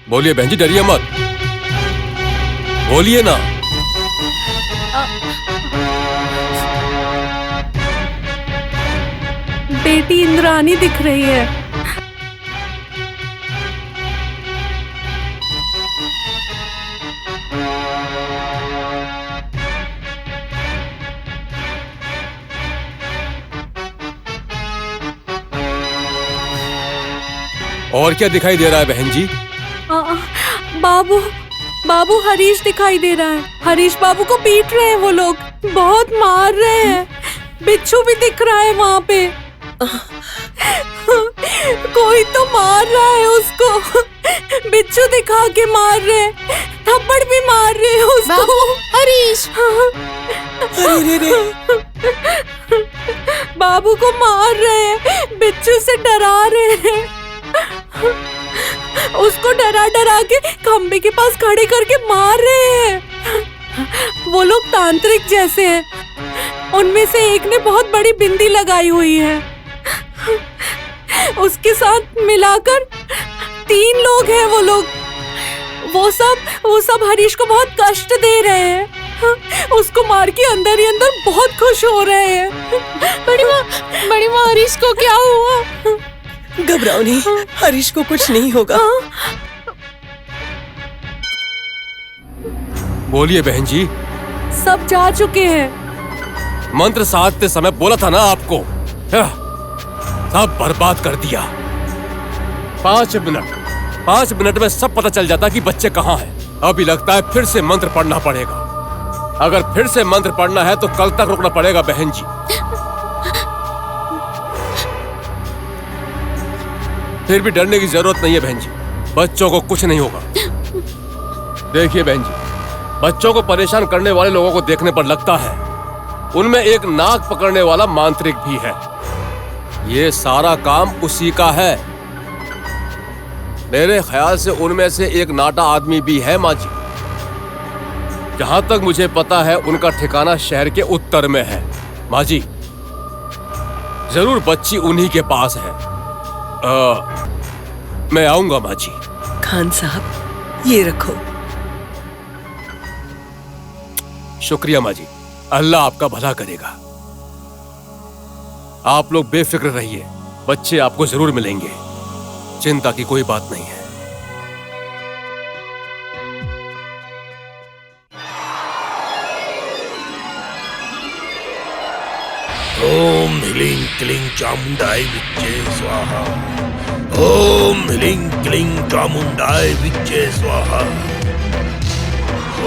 बोलिए बहन जी, डरिए मत, बोलिए ना। बेटी इंद्रानी दिख रही है। और क्या दिखाई दे रहा है बहन जी? बाबू बाबू हरीश दिखाई दे रहा है। हरीश बाबू को पीट रहे हैं वो लोग, बहुत मार रहे हैं। बिच्छू भी दिख रहा है वहाँ पे। कोई तो मार रहा है उसको। बिच्छू दिखा के मार रहे हैं, थप्पड़ भी मार रहे हैं उसको। हरीश, बाबू को मार रहे हैं, बिच्छू से डरा रहे हैं। उसको डरा डरा के खंबे के पास खड़े करके मार रहे हैं। वो लोग तांत्रिक जैसे हैं। उनमें से एक ने बहुत बड़ी बिंदी लगाई हुई है। उसके साथ मिलाकर 3 लोग हैं वो लोग। वो सब हरीश को बहुत कष्ट दे रहे हैं। उसको मार के अंदर ही अंदर बहुत खुश हो रहे हैं। बड़ी माँ हरीश को क्या हुआ? घबराओ नहीं, हरीश को कुछ नहीं होगा। बोलिए बहन जी। सब जा चुके हैं। मंत्र साधते समय बोला था ना आपको, सब बर्बाद कर दिया। 5 मिनट में सब पता चल जाता कि बच्चे कहाँ हैं। अभी लगता है फिर से मंत्र पढ़ना पड़ेगा। अगर फिर से मंत्र पढ़ना है तो कल तक रुकना पड़ेगा बहन जी। फिर भी डरने की जरूरत नहीं है बहन जी, बच्चों को कुछ नहीं होगा। देखिए बहन जी, बच्चों को परेशान करने वाले लोगों को देखने पर लगता है उनमें एक नाक पकड़ने वाला मांत्रिक भी है। ये सारा काम उसी का है। मेरे ख्याल से उनमें से एक नाटा आदमी भी है माँ जी। जहां तक मुझे पता है उनका ठिकाना शहर के उत्तर में है। माँ जी, जरूर बच्ची उन्हीं के पास है। मैं आऊंगा माँ जी। खान साहब, ये रखो। शुक्रिया माँ जी, अल्लाह आपका भला करेगा। आप लोग बेफिक्र रहिए, बच्चे आपको जरूर मिलेंगे, चिंता की कोई बात नहीं है। ओम ह्रीं क्लीं चामुंडाय विच्चे स्वाहा। ओम ह्रीं क्लीं चामुंडाय विच्चे स्वाहा।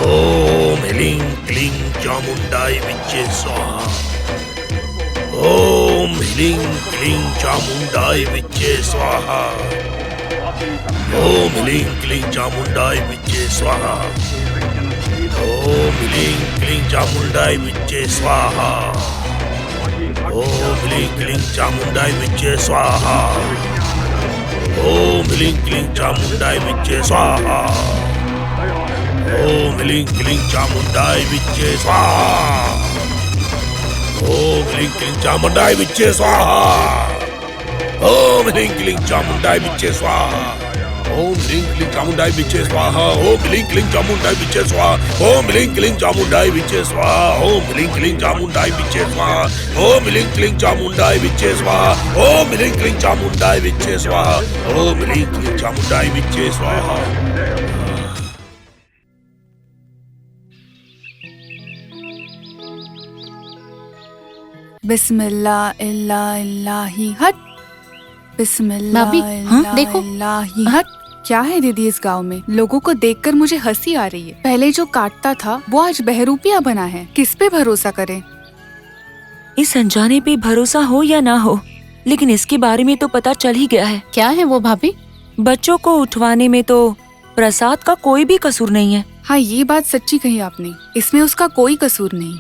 ओम ह्रीं क्लीं चामुंडाय विच्चे स्वाहा। ओम ह्रीं क्लीं चामुंडाय विच्चे स्वाहा। ओम ह्रीं क्लीं चामुंडाय विच्चे स्वाहा। ओम ह्रीं क्लीं चामुंडाय विच्चे स्वाहा। ओम ह्रीं क्लीं चामुंडाय विच्चे स्वाहा। ओम ह्रीं क्लीं चामुंडाय विच्चे स्वाहा। ओम ह्रीं क्लीं चामुंडाय विच्चे स्वाहा। ओम ह्रीं क्लीं चामुंडाय विच्चे स्वाहा। ओम ह्रीं क्लीं चामुंडाय विच्चे स्वाहा। ओम ह्रीं क्लीं चामुंडाय विच्चे स्वाहा। ओम ह्रीं क्लीं चामुंडाय विच्चे स्वाहा। ओम ह्रीं क्लीं चामुंडाय विच्चे स्वाहा। ओम ह्रीं क्लीं चामुंडाय विच्चे स्वाहा। ओम ह्रीं क्लीं चामुंडाय विच्चे स्वाहा। ओम ह्रीं क्लीं चामुंडाय विच्चे स्वाहा। ओम ह्रीं क्लीं चामुंडाय विच्चे स्वाहा। बिस्मिल्लाह इल्लाही हट। बिस्मिल्लाह भाभी, हाँ, देखो। इल्लाही हट। क्या है दीदी, इस गांव में लोगों को देखकर मुझे हंसी आ रही है। पहले जो काटता था वो आज बहरूपिया बना है। किस पे भरोसा करें? इस अनजाने पे भरोसा हो या ना हो, लेकिन इसके बारे में तो पता चल ही गया है। क्या है वो भाभी? बच्चों को उठवाने में तो प्रसाद का कोई भी कसूर नहीं है। हाँ, ये बात सच्ची कही आपने, इसमें उसका कोई कसूर नहीं।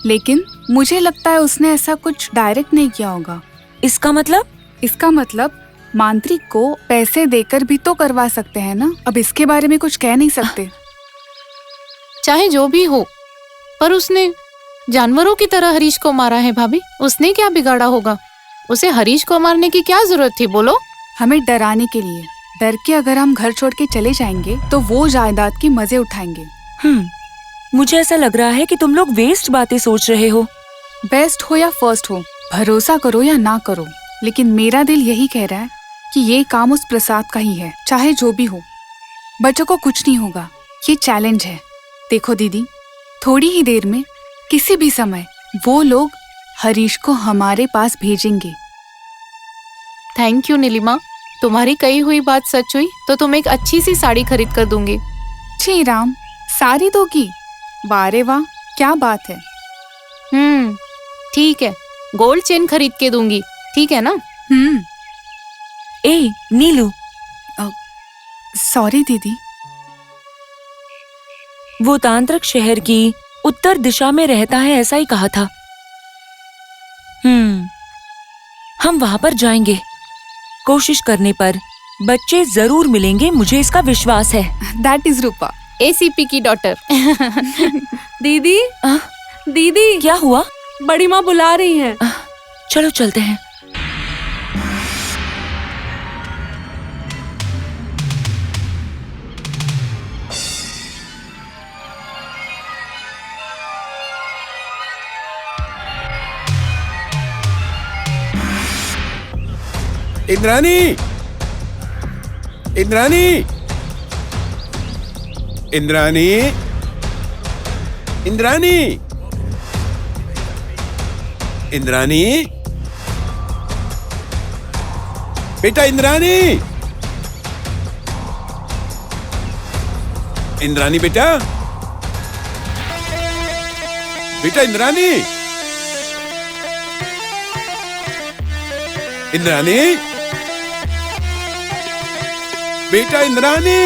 लेकिन मुझे लगता है उसने ऐसा कुछ डायरेक्ट नहीं किया होगा। इसका मतलब मांत्रिक को पैसे देकर भी तो करवा सकते हैं ना। अब इसके बारे में कुछ कह नहीं सकते। चाहे जो भी हो, पर उसने जानवरों की तरह हरीश को मारा है भाभी। उसने क्या बिगाड़ा होगा? उसे हरीश को मारने की क्या जरूरत थी बोलो? हमें डराने के लिए, डर के अगर हम घर छोड़ के चले जाएंगे तो वो जायदाद की मजे उठाएंगे। मुझे ऐसा लग रहा है कि तुम लोग वेस्ट बातें सोच रहे हो। बेस्ट हो या फर्स्ट हो, भरोसा करो या ना करो, लेकिन मेरा दिल यही कह रहा है कि ये काम उस प्रसाद का ही है, चाहे जो भी हो। बच्चों को कुछ नहीं होगा, ये चैलेंज है। देखो दीदी, थोड़ी ही देर में किसी भी समय वो लोग हरीश को हमारे पास भेजेंगे। थैंक यू नीलिमा, तुम्हारी कही हुई बात सच हुई तो तुम एक अच्छी सी साड़ी खरीद कर दूंगी। जी राम, सारी दो की? वाह रे वाह, क्या बात है। ठीक है, गोल्ड चेन खरीद के दूंगी, ठीक है ना? ए नीलू, सॉरी दीदी। वो तांत्रिक शहर की उत्तर दिशा में रहता है, ऐसा ही कहा था। हम वहां पर जाएंगे। कोशिश करने पर बच्चे जरूर मिलेंगे, मुझे इसका विश्वास है। दैट इज रूपा, एसीपी की डॉटर। दीदी, दीदी, क्या हुआ? बड़ी माँ बुला रही हैं। चलो चलते हैं। इंद्रानी, इंद्रानी, इंद्रानी, इंद्रानी, इंद्रानी, बेटा इंद्रानी, इंद्रानी बेटा, बेटा इंद्रानी, इंद्रानी, बेटा इंद्रानी,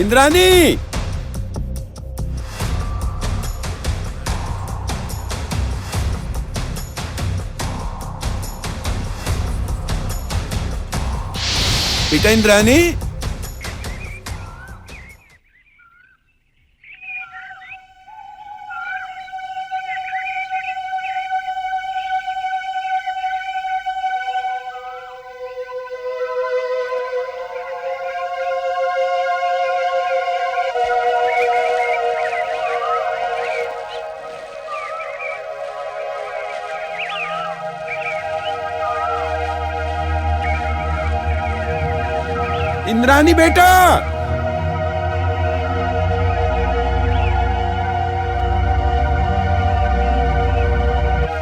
इंद्रानी, बेटा इंद्रानी, इंद्रानी बेटा,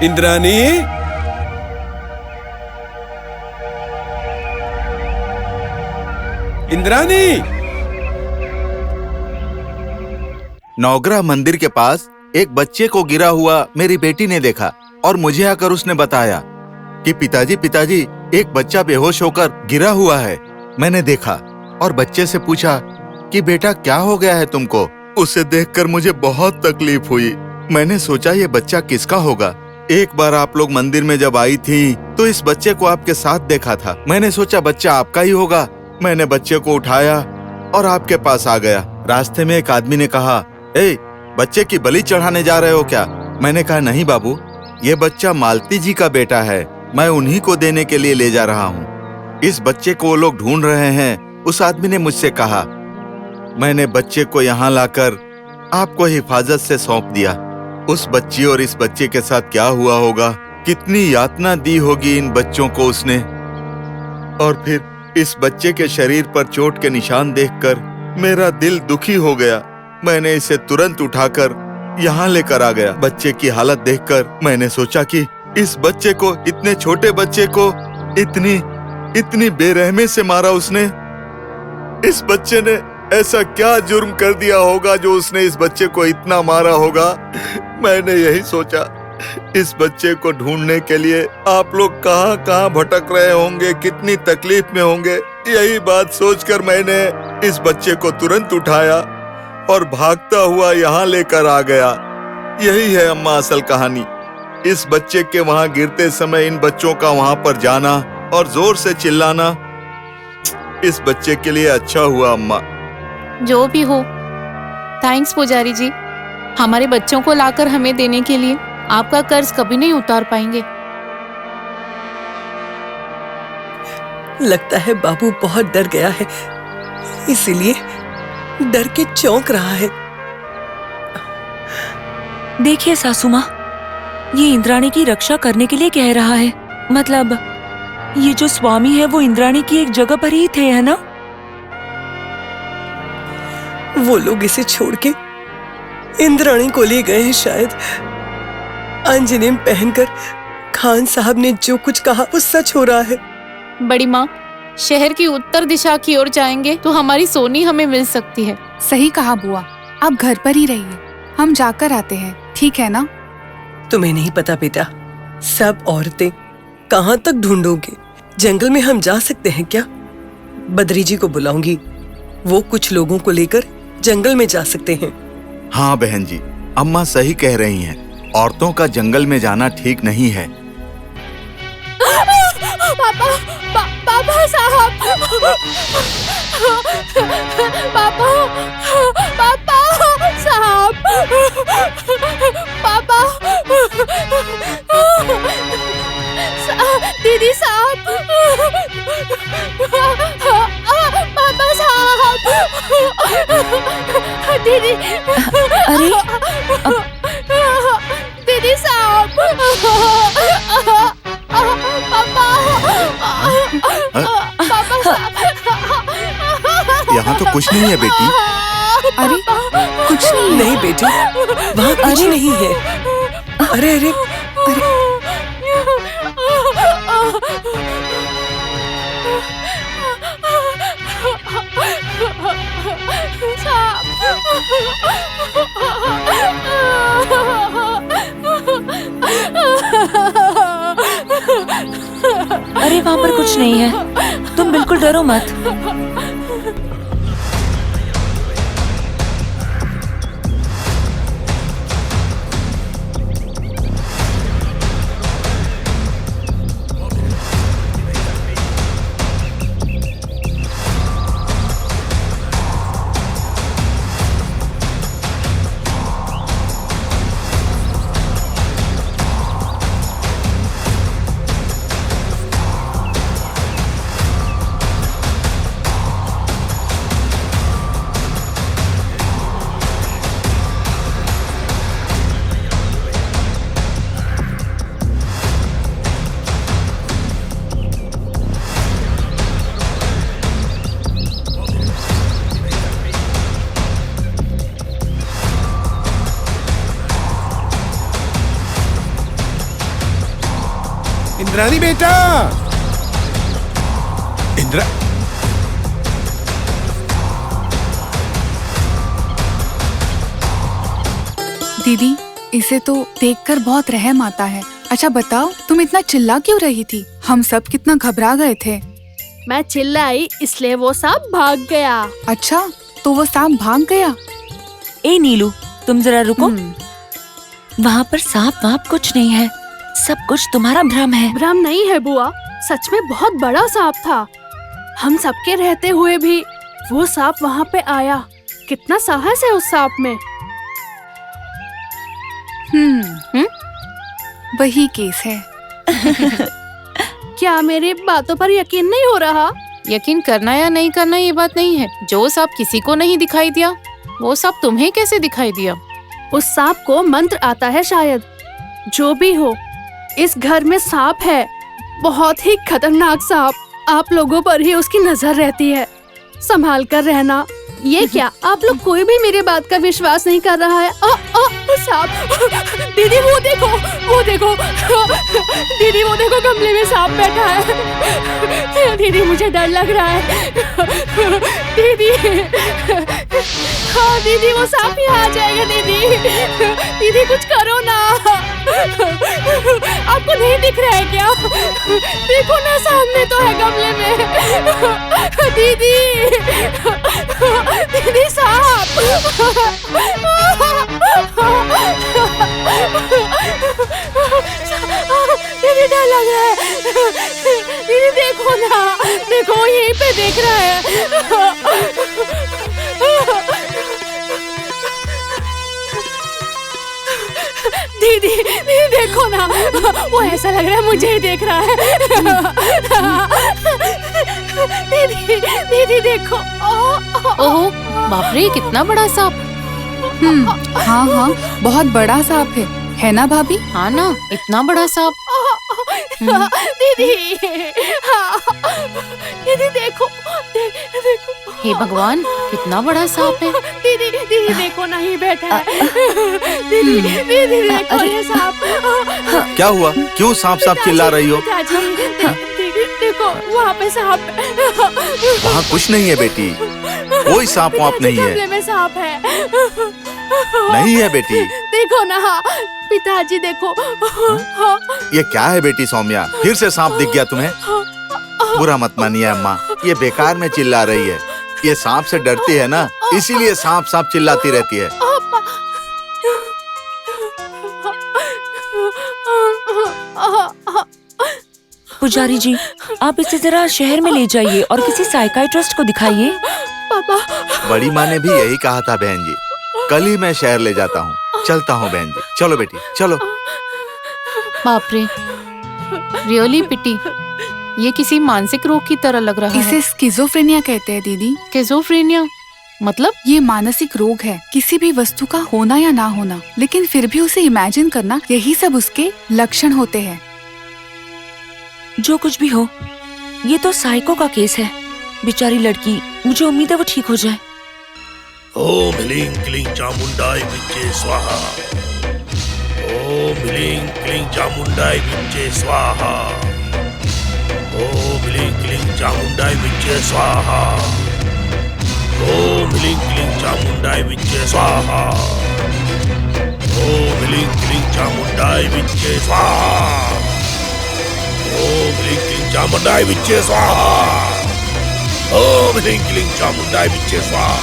इंद्रानी, इंद्रानी। नवग्रह मंदिर के पास एक बच्चे को गिरा हुआ मेरी बेटी ने देखा और मुझे आकर उसने बताया कि पिताजी पिताजी एक बच्चा बेहोश होकर गिरा हुआ है। मैंने देखा और बच्चे से पूछा कि बेटा क्या हो गया है तुमको। उसे देखकर मुझे बहुत तकलीफ हुई। मैंने सोचा ये बच्चा किसका होगा। एक बार आप लोग मंदिर में जब आई थी तो इस बच्चे को आपके साथ देखा था। मैंने सोचा बच्चा आपका ही होगा। मैंने बच्चे को उठाया और आपके पास आ गया। रास्ते में एक आदमी ने कहा, ए, बच्चे की बलि चढ़ाने जा रहे हो क्या? मैंने कहा नहीं बाबू, ये बच्चा मालती जी का बेटा है, मैं उन्हीं को देने के लिए ले जा रहा हूँ। इस बच्चे को वो लोग ढूंढ रहे हैं। उस आदमी ने मुझसे कहा। मैंने बच्चे को यहाँ लाकर आपको हिफाजत से सौंप दिया। उस बच्ची और इस बच्चे के साथ क्या हुआ होगा, कितनी यातना दी होगी इन बच्चों को उसने। और फिर इस बच्चे के शरीर पर चोट के निशान देखकर मेरा दिल दुखी हो गया। मैंने इसे तुरंत उठाकर यहाँ लेकर आ गया। बच्चे की हालत देखकर मैंने सोचा कि इस बच्चे को, इतने छोटे बच्चे को इतनी बेरहमी से मारा उसने। इस बच्चे ने ऐसा क्या जुर्म कर दिया होगा जो उसने इस बच्चे को इतना मारा होगा। मैंने यही सोचा, इस बच्चे को ढूंढने के लिए आप लोग कहाँ कहाँ भटक रहे होंगे, कितनी तकलीफ में होंगे। यही बात सोचकर मैंने इस बच्चे को तुरंत उठाया और भागता हुआ यहाँ लेकर आ गया। यही है अम्मा असल कहानी। इस बच्चे के वहाँ गिरते समय इन बच्चों का वहाँ पर जाना और जोर से चिल्लाना इस बच्चे के लिए अच्छा हुआ अम्मा। जो भी हो, थैंक्स पुजारी जी, हमारे बच्चों को लाकर हमें देने के लिए। आपका कर्ज कभी नहीं उतार पाएंगे। लगता है बाबू बहुत डर गया है, इसीलिए डर के चौंक रहा है। देखिए सासू माँ, ये इंद्राणी की रक्षा करने के लिए कह रहा है। मतलब ये जो स्वामी है वो इंद्राणी की एक जगह पर ही थे, है ना? वो लोग इसे छोड़ के इंद्राणी को ले गए हैं शायद। अंजनेम पहनकर खान साहब ने जो कुछ कहा वो सच हो रहा है। बड़ी माँ, शहर की उत्तर दिशा की ओर जाएंगे तो हमारी सोनी हमें मिल सकती है। सही कहा बुआ, आप घर पर ही रहिए, हम जाकर आते हैं, ठीक है ना? तुम्हें नहीं पता बेटा, सब औरतें कहाँ तक ढूंढोगे? जंगल में हम जा सकते हैं क्या? बद्री जी को बुलाऊंगी, वो कुछ लोगों को लेकर जंगल में जा सकते हैं। हाँ बहन जी, अम्मा सही कह रही हैं। औरतों का जंगल में जाना ठीक नहीं है। पापा साहब, पापा साहब, पापा, दीदी साहब, पापा साहब, दीदी, अरे दीदी साहब, यहाँ तो कुछ नहीं है बेटी। अरे कुछ नहीं है। नहीं बेटी, वहाँ कुछ नहीं है। अरे अरे अरे, अरे वहाँ पर कुछ नहीं है, तुम बिल्कुल डरो मत। इंद्राणी बेटा, इंद्रा दीदी, इसे तो देखकर बहुत रहम आता है। अच्छा बताओ, तुम इतना चिल्ला क्यों रही थी? हम सब कितना घबरा गए थे। मैं चिल्लाई इसलिए वो सांप भाग गया। अच्छा, तो वो सांप भाग गया? ए नीलू, तुम जरा रुको। वहाँ पर सांप वाप कुछ नहीं है, सब कुछ तुम्हारा भ्रम है। भ्रम नहीं है बुआ, सच में बहुत बड़ा सांप था। हम सबके रहते हुए भी वो सांप वहाँ पे आया। कितना साहस है उस सांप में। वही केस है। क्या मेरी बातों पर यकीन नहीं हो रहा? यकीन करना या नहीं करना ये बात नहीं है। जो सांप किसी को नहीं दिखाई दिया, वो सांप तुम्हें कैसे दिखाई दिया? उस सांप को मंत्र आता है शायद। जो भी हो, इस घर में सांप है, बहुत ही खतरनाक सांप। आप लोगों पर ही उसकी नजर रहती है, संभाल कर रहना। ये क्या, आप लोग कोई भी मेरी बात का विश्वास नहीं कर रहा है? सांप! दीदी वो देखो, वो देखो, दीदी वो देखो, गमले में सांप बैठा है। दीदी मुझे डर लग रहा है। दीदी, हाँ दीदी, वो सांप ही आ जाएगा। दीदी, दीदी कुछ करो ना। आपको नहीं दिख रहा है क्या? देखो ना, सामने तो है गमले में। दीदी, दीदी सांप! दीदी डर लग रहा है। दीदी देखो ना, देखो यहीं पे देख रहा है। दीदी दीदी देखो ना, वो ऐसा लग रहा है मुझे ही देख रहा है। दीदी दीदी देखो। ओहो, बाप रे, कितना बड़ा सांप। हाँ हाँ, बहुत बड़ा सांप है ना भाभी? हाँ ना, इतना बड़ा सांप। दीदी दीदी देखो, देखो। हे भगवान, कितना बड़ा सांप है। दीदी दीदी देखो, नहीं बैठा है। दीदी दीदी देखो ये सांप। क्या हुआ? क्यों सांप सांप चिल्ला रही हो? पिताजी देखो, वहाँ पे सांप है। वहाँ कुछ नहीं है बेटी, कोई सांप वाप नहीं है। गमले में सांप है। नहीं है बेटी। देखो ना पिताजी, देखो। ये क्या है बेटी सौम्या? फिर से सांप दिख गया तुम्हें? बुरा मत मानिए अम्मा, ये बेकार में चिल्ला रही है। ये सांप से डरती है ना, इसीलिए सांप सांप चिल्लाती रहती है। पुजारी जी, आप इसे जरा शहर में ले जाइए और किसी साइकाइट्रिस्ट को दिखाइए। पापा, बड़ी माँ ने भी यही कहा था बहन जी। कल ही मैं शहर ले जाता हूँ। चलता हूँ बहन जी, चलो बेटी चलो। बाप रे, रियली पिटी। ये किसी मानसिक रोग की तरह लग रहा है। इसे स्किज़ोफ्रेनिया कहते हैं दीदी। स्किज़ोफ्रेनिया मतलब? ये मानसिक रोग है, किसी भी वस्तु का होना या ना होना, लेकिन फिर भी उसे इमेजिन करना, यही सब उसके लक्षण होते हैं। जो कुछ भी हो, ये तो साइको का केस है। बेचारी लड़की, मुझे उम्मीद है वो ठीक हो जाए। ओम ह्लीं क्लीं चामुंडाय विच्चे स्वाहा। ओम ह्लीं क्लीं चामुंडाय विच्चे स्वाहा। ओम ह्लीं क्लीं चामुंडाय विच्चे स्वाहा। ओम ह्लीं क्लीं चामुंडाय विच्चे स्वाहा। ओम ह्लीं क्लीं चामुंडाय विच्चे स्वाहा। ओम ह्लीं क्लीं चामुंडाय विच्चे स्वाहा। ओम ह्लीं क्लीं चामुंडाय विच्चे स्वाहा।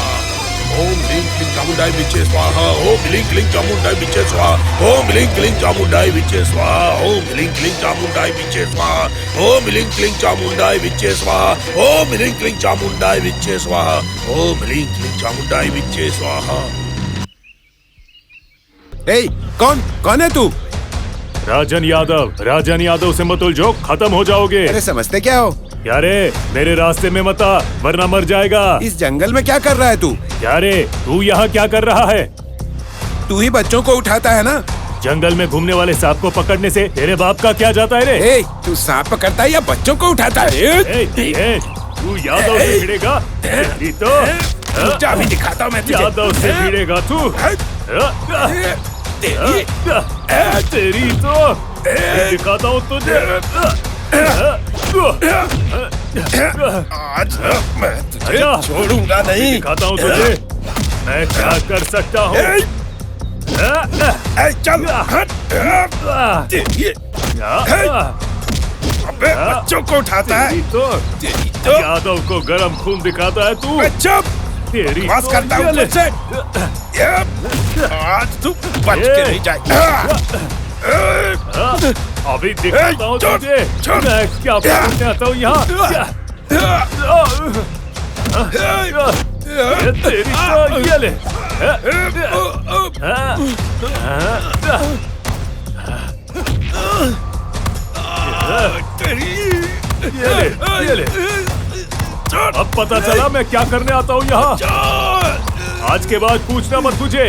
ओम ह्लीं क्लीं चामुंडाय विच्चे स्वाहा। ओम ह्लीं क्लीं चामुंडाय विच्चे स्वाहा। ओम ह्लीं क्लीं चामुंडाय विच्चे स्वाहा। ओम ह्लीं क्लीं चामुंडाय विच्चे स्वाहा। ओम ह्लीं क्लीं चामुंडाय विच्चे स्वाहा। ओम ह्लीं क्लीं चामुंडाय विच्चे स्वाहा। ओम ह्लीं क्लीं चामुंडाय विच्चे स्वाहा। ए, कौन है तू? राजन यादव से मत उलझो, खत्म हो जाओगे। अरे समझते क्या हो? क्या रे, मेरे रास्ते में मत आ, वरना मर जाएगा। इस जंगल में क्या कर रहा है तू? क्या रे, तू यहाँ क्या कर रहा है? तू ही बच्चों को उठाता है ना? जंगल में घूमने वाले सांप को पकड़ने से तेरे बाप का क्या जाता है रे? ए, तू सांप पकड़ता है या बच्चों को उठाता है? तू यादव से भिड़ेगा? तो जा भी दिखाता हूँ मैं तुझे। यादव से भिड़ेगा तू? तेरी तो दिखाता हूँ तुझे। आज मैं तुझे छोड़ूंगा नहीं। दिखाता हूँ तुझे मैं क्या कर सकता हूँ। चल हट। अबे बच्चों को उठाता है तो यादव को गरम खून दिखाता है तू। चुप, तेरी बस करता हूँ तुझसे। आज तू बच के नहीं जाएगा। अभी दिखाता हूँ तुझे मैं क्या बोलने आता हूँ यहाँ। तेरी तो ये ले। ये ले। अब पता चला मैं क्या करने आता हूँ यहाँ। आज के बाद पूछना मत तुझे।